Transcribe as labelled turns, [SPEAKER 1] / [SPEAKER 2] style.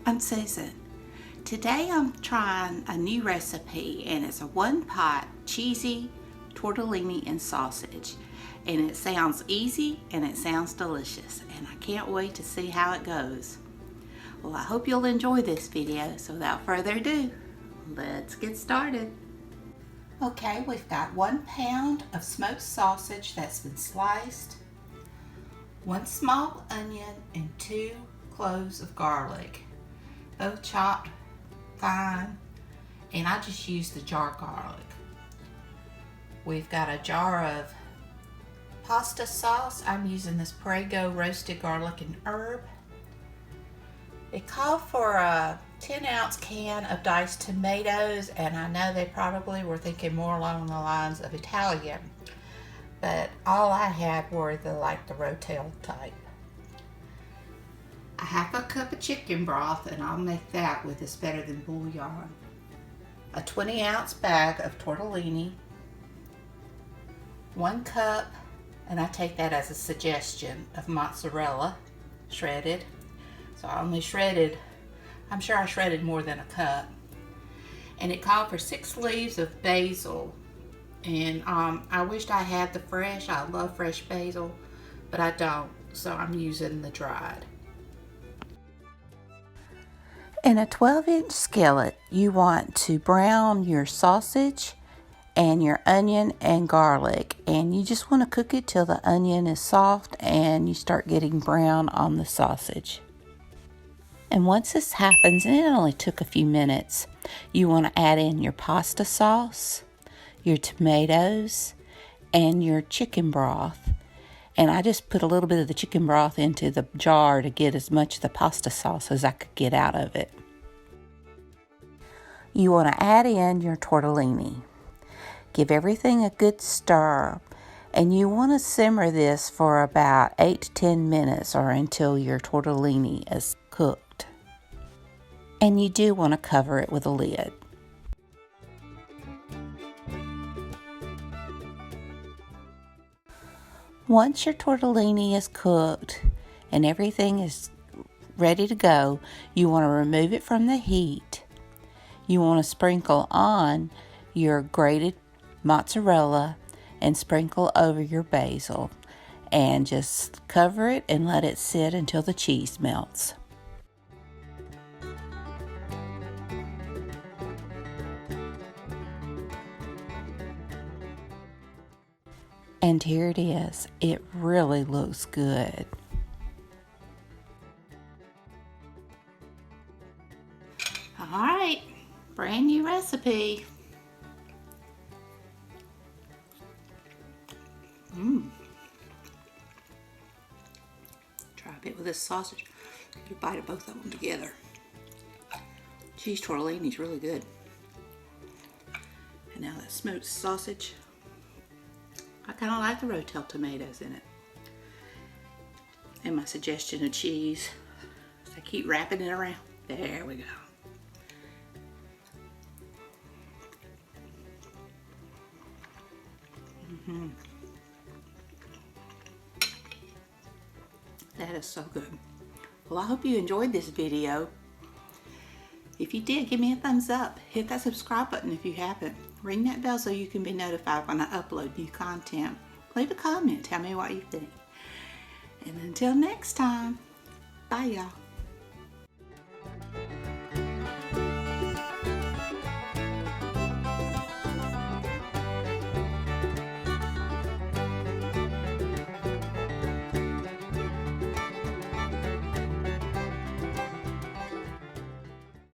[SPEAKER 1] I'm Susan. Today I'm trying a new recipe and it's a one-pot cheesy tortellini and sausage. And it sounds easy and it sounds delicious and I can't wait to see how it goes. Well, I hope you'll enjoy this video, so without further ado, let's get started. Okay, we've got 1 pound of smoked sausage that's been sliced, 1 small onion and 2 cloves of garlic, both chopped fine, and I just used the jar garlic. We've got a jar of pasta sauce. I'm using this Prego roasted garlic and herb. It called for a 10-ounce can of diced tomatoes, and I know they probably were thinking more along the lines of Italian, but all I had were the Rotel type. A half a cup of chicken broth, and I'll make that with this better than bouillon. A 20-ounce bag of tortellini, 1 cup, and I take that as a suggestion, of mozzarella, shredded. So I only shredded, I'm sure I shredded more than a cup. And it called for 6 leaves of basil. And I wished I had the fresh. I love fresh basil, but I don't, so I'm using the dried. In a 12-inch skillet, you want to brown your sausage and your onion and garlic, and you just want to cook it till the onion is soft and you start getting brown on the sausage. And once this happens, and it only took a few minutes, you want to add in your pasta sauce, your tomatoes, and your chicken broth. And I just put a little bit of the chicken broth into the jar to get as much of the pasta sauce as I could get out of it. You want to add in your tortellini. Give everything a good stir. And you want to simmer this for about 8 to 10 minutes or until your tortellini is cooked. And you do want to cover it with a lid. Once your tortellini is cooked and everything is ready to go, you want to remove it from the heat. You want to sprinkle on your grated mozzarella and sprinkle over your basil, and just cover it and let it sit until the cheese melts. And here it is. It really looks good. All right, brand new recipe. Try a bit with this sausage. Get a bite of both of them together. Cheese tortellini is really good. And now that smoked sausage. I kind of like the Rotel tomatoes in it. And my suggestion of cheese. So I keep wrapping it around. There we go. That is so good. Well, I hope you enjoyed this video. If you did, give me a thumbs up. Hit that subscribe button if you haven't. Ring that bell so you can be notified when I upload new content. Leave a comment. Tell me what you think. And until next time, bye y'all.